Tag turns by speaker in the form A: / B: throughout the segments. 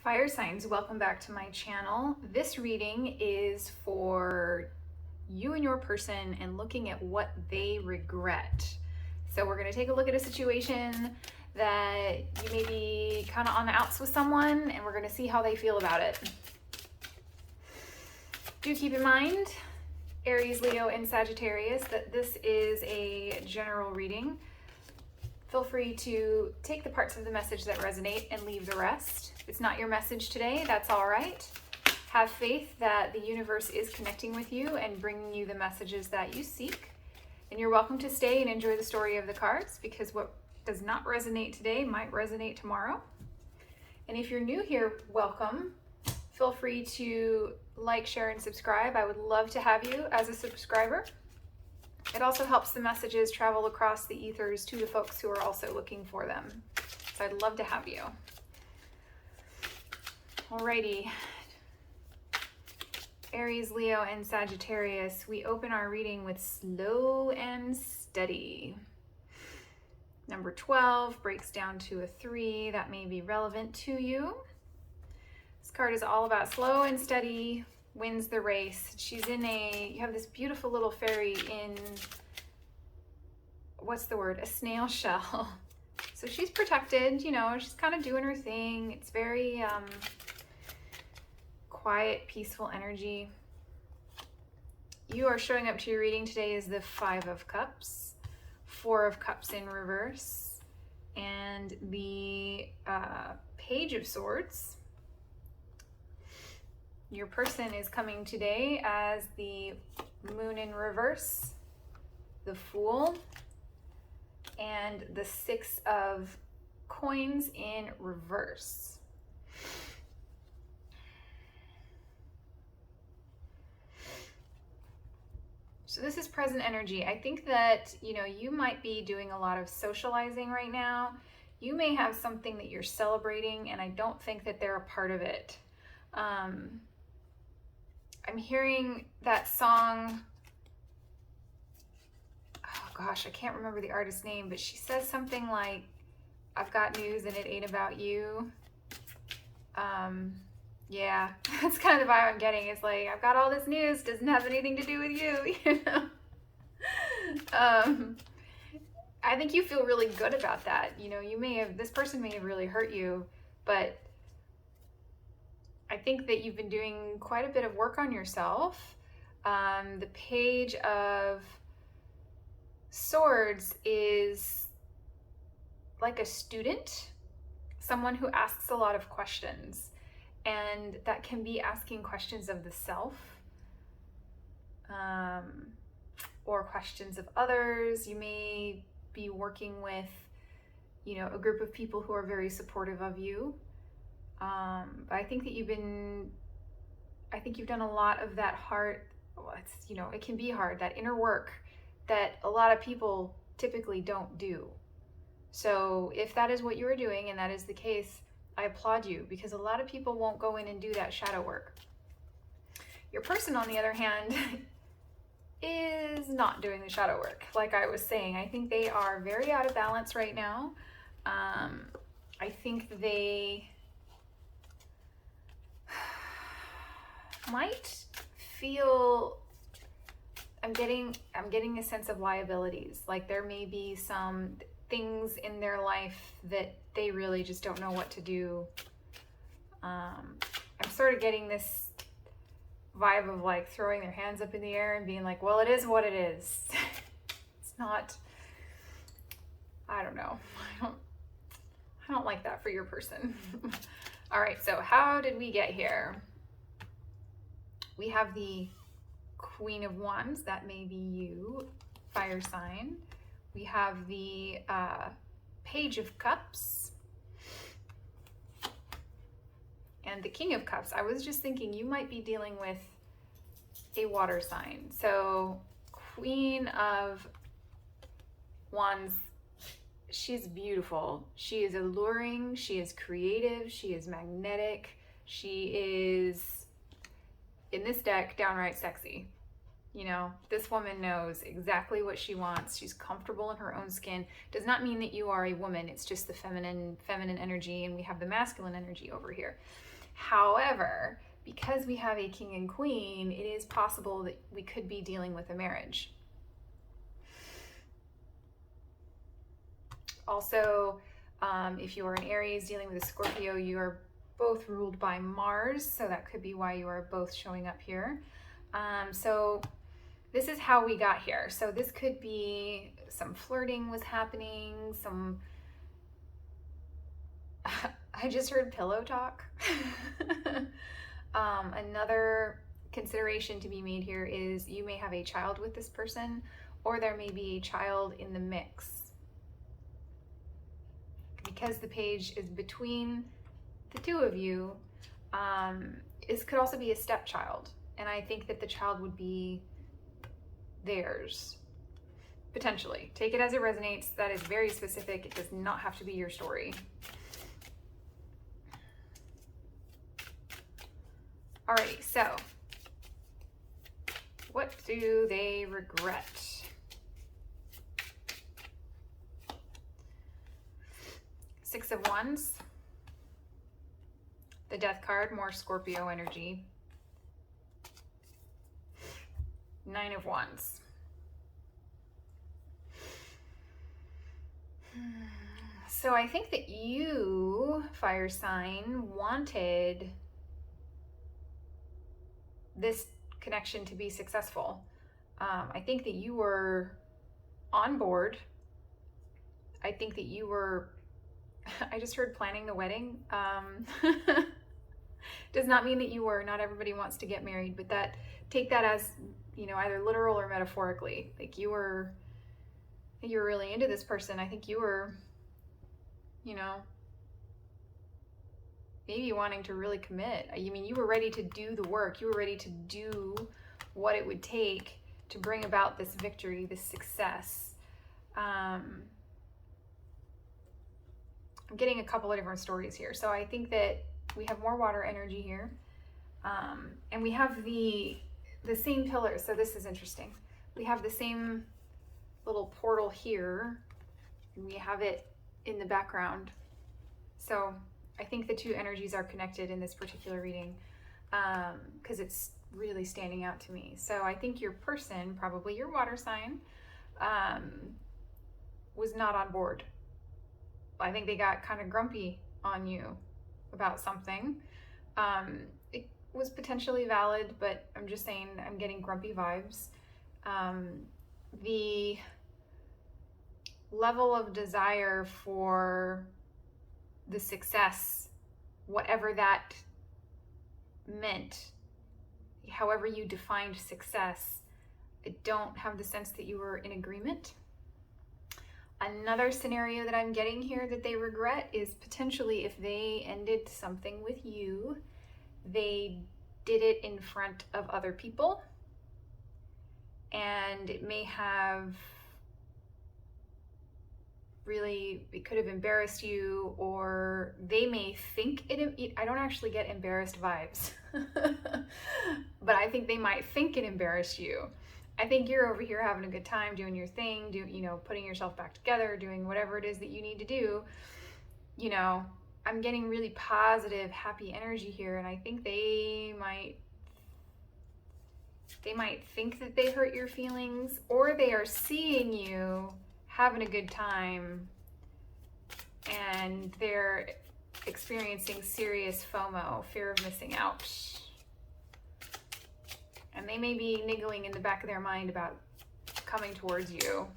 A: Fire signs, welcome back to my channel. This reading is for you and your person and looking at what they regret. So we're going to take a look at a situation that you may be kind of on the outs with someone, and we're going to see how they feel about it. Do keep in mind, Aries, Leo, and Sagittarius, that this is a general reading. Feel free to take the parts of the message that resonate and leave the rest. If it's not your message today, that's all right. Have faith that the universe is connecting with you and bringing you the messages that you seek. And you're welcome to stay and enjoy the story of the cards, because what does not resonate today might resonate tomorrow. And if you're new here, welcome. Feel free to like, share, and subscribe. I would love to have you as a subscriber. It also helps the messages travel across the ethers to the folks who are also looking for them. So I'd love to have you. Alrighty. Aries, Leo, and Sagittarius, we open our reading with slow and steady. Number 12 breaks down to a 3. That may be relevant to you. This card is all about slow and steady wins the race. You have this beautiful little fairy in, what's the word? A snail shell. So she's protected, she's kind of doing her thing. It's very quiet, peaceful energy. You are showing up to your reading today as the 5 of Cups, 4 of Cups in reverse, and the Page of Swords. Your person is coming today as the Moon in reverse, the Fool, and the 6 of Coins in reverse. So this is present energy. I think that, you might be doing a lot of socializing right now. You may have something that you're celebrating, and I don't think that they're a part of it. I'm hearing that song, oh gosh, I can't remember the artist's name, but she says something like, I've got news and it ain't about you. Yeah, that's kind of the vibe I'm getting. It's like, I've got all this news, doesn't have anything to do with you, I think you feel really good about that. This person may have really hurt you, but I think that you've been doing quite a bit of work on yourself. The Page of Swords is like a student, someone who asks a lot of questions, and that can be asking questions of the self, or questions of others. You may be working with, a group of people who are very supportive of you. I think that you've done a lot of that it can be hard, that inner work that a lot of people typically don't do. So if that is what you are doing and that is the case, I applaud you, because a lot of people won't go in and do that shadow work. Your person, on the other hand, is not doing the shadow work. Like I was saying, I think they are very out of balance right now. I think they might feel, I'm getting a sense of liabilities. Like there may be some things in their life that they really just don't know what to do. I'm sort of getting this vibe of like throwing their hands up in the air and being like, well, it is what it is. It's not, I don't know. I don't like that for your person. All right, so how did we get here? We have the Queen of Wands, that may be you, fire sign. We have the Page of Cups and the King of Cups. I was just thinking you might be dealing with a water sign. So Queen of Wands, she's beautiful. She is alluring. She is creative. She is magnetic. She is, in this deck, downright sexy. You know, this woman knows exactly what she wants. She's comfortable in her own skin. Does not mean that you are a woman. It's just the feminine energy, and we have the masculine energy over here. However, because we have a king and queen, it is possible that we could be dealing with a marriage. Also, if you are an Aries dealing with a Scorpio, you are both ruled by Mars, so that could be why you are both showing up here. So this is how we got here. So this could be some flirting was happening, some I just heard pillow talk. Another consideration to be made here is you may have a child with this person, or there may be a child in the mix. Because the page is between the two of you, this could also be a stepchild. And I think that the child would be theirs, potentially. Take it as it resonates. That is very specific. It does not have to be your story. Alrighty, so what do they regret? Six of Wands, the Death card, more Scorpio energy. Nine of Wands. So I think that you, fire sign, wanted this connection to be successful. I think that you were on board. I think that you were, I just heard planning the wedding. Does not mean that you were. Not everybody wants to get married, but that, take that as, you know, either literal or metaphorically. Like you were really into this person. I think you were, you know, maybe wanting to really commit. I mean, you were ready to do the work. You were ready to do what it would take to bring about this victory, this success. I'm getting a couple of different stories here. So I think that we have more water energy here. And we have the same pillars. So this is interesting. We have the same little portal here, and we have it in the background. So I think the two energies are connected in this particular reading, because it's really standing out to me. So I think your person, probably your water sign, was not on board. I think they got kind of grumpy on you about something. It was potentially valid, but I'm just saying I'm getting grumpy vibes. The level of desire for the success, whatever that meant, however you defined success, I don't have the sense that you were in agreement. Another scenario that I'm getting here that they regret is potentially if they ended something with you, they did it in front of other people, and it may have really, it could have embarrassed you, or they may think it, I don't actually get embarrassed vibes, but I think they might think it embarrassed you. I think you're over here having a good time, doing your thing, putting yourself back together, doing whatever it is that you need to do. You know, I'm getting really positive, happy energy here, and I think they might think that they hurt your feelings, or they are seeing you having a good time and they're experiencing serious FOMO, fear of missing out. And they may be niggling in the back of their mind about coming towards you,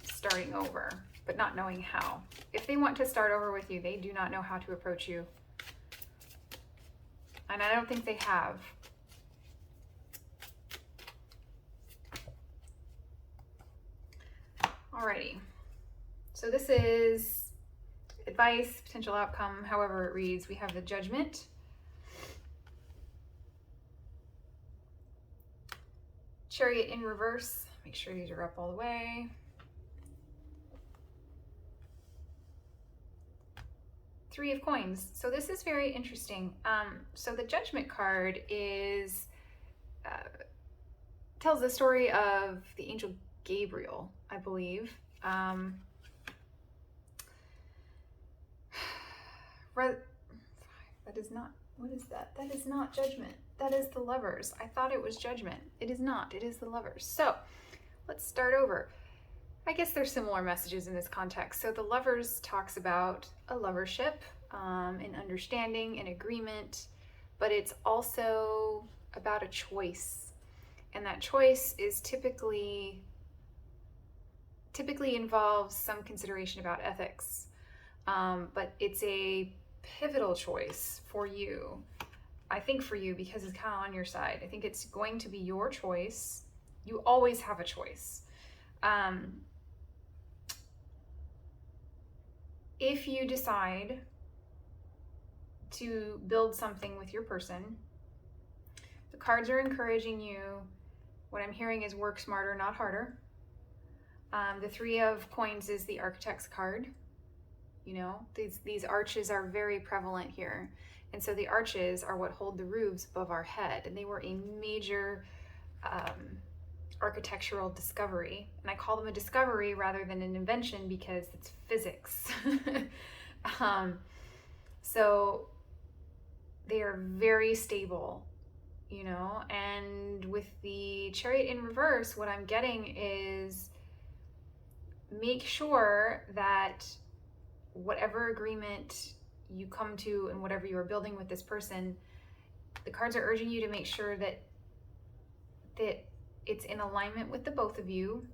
A: starting over, but not knowing how. If they want to start over with you, they do not know how to approach you. And I don't think they have. Alrighty. So this is advice, potential outcome, however it reads. We have the Judgment, Chariot in reverse. Make sure these are up all the way. Three of Coins. So this is very interesting. So the Judgment card is tells the story of the angel Gabriel, I believe. That is not, what is that? That is not Judgment. That is the Lovers. I thought it was Judgment. It is not. It is the Lovers. So let's start over. I guess there's similar messages in this context. So the Lovers talks about a lovership, an understanding, an agreement, but it's also about a choice. And that choice is typically involves some consideration about ethics. But it's a pivotal choice for you. I think for you, because it's kind of on your side. I think it's going to be your choice. You always have a choice. If you decide to build something with your person, the cards are encouraging you. What I'm hearing is work smarter, not harder. The Three of Coins is the Architect's card. You know, these arches are very prevalent here. And so the arches are what hold the roofs above our head. And they were a major architectural discovery. And I call them a discovery rather than an invention because it's physics. So they are very stable, you know, and with the Chariot in reverse, what I'm getting is make sure that whatever agreement you come to and whatever you are building with this person, the cards are urging you to make sure that it's in alignment with the both of you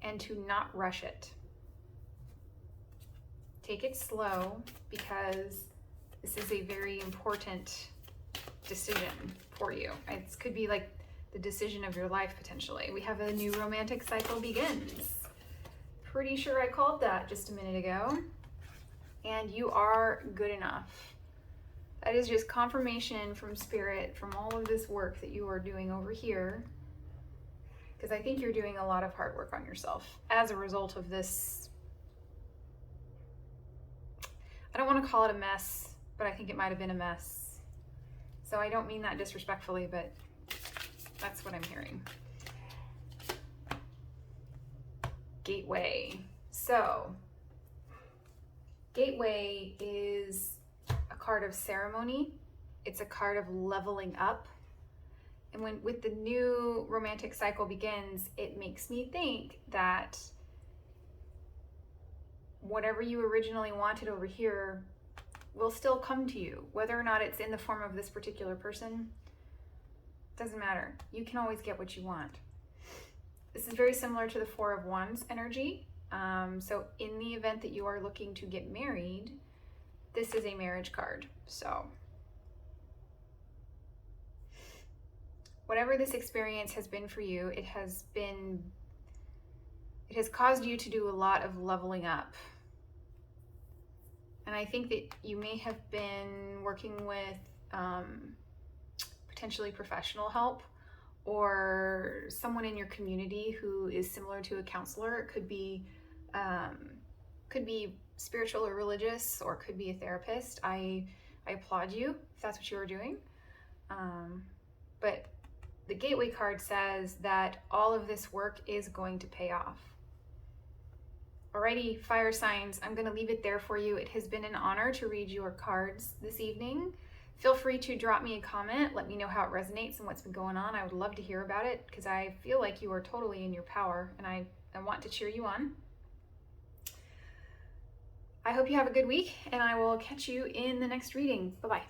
A: and to not rush it. Take it slow because this is a very important decision for you. It could be like the decision of your life potentially. We have a new romantic cycle begins. Pretty sure I called that just a minute ago. And you are good enough. That is just confirmation from Spirit, from all of this work that you are doing over here. Because I think you're doing a lot of hard work on yourself as a result of this. I don't want to call it a mess, but I think it might have been a mess. So I don't mean that disrespectfully, but that's what I'm hearing. Gateway. So Gateway is a card of ceremony. It's a card of leveling up. And with the new romantic cycle begins, it makes me think that whatever you originally wanted over here will still come to you. Whether or not it's in the form of this particular person, doesn't matter. You can always get what you want. This is very similar to the Four of Wands energy. So in the event that you are looking to get married, this is a marriage card. So whatever this experience has been for you, it has caused you to do a lot of leveling up. And I think that you may have been working with potentially professional help or someone in your community who is similar to a counselor. It could be spiritual or religious, or could be a therapist. I applaud you if that's what you are doing. But the Gateway card says that all of this work is going to pay off. Alrighty, fire signs, I'm going to leave it there for you. It has been an honor to read your cards this evening. Feel free to drop me a comment. Let me know how it resonates and what's been going on. I would love to hear about it because I feel like you are totally in your power and I want to cheer you on. I hope you have a good week and I will catch you in the next reading. Bye-bye.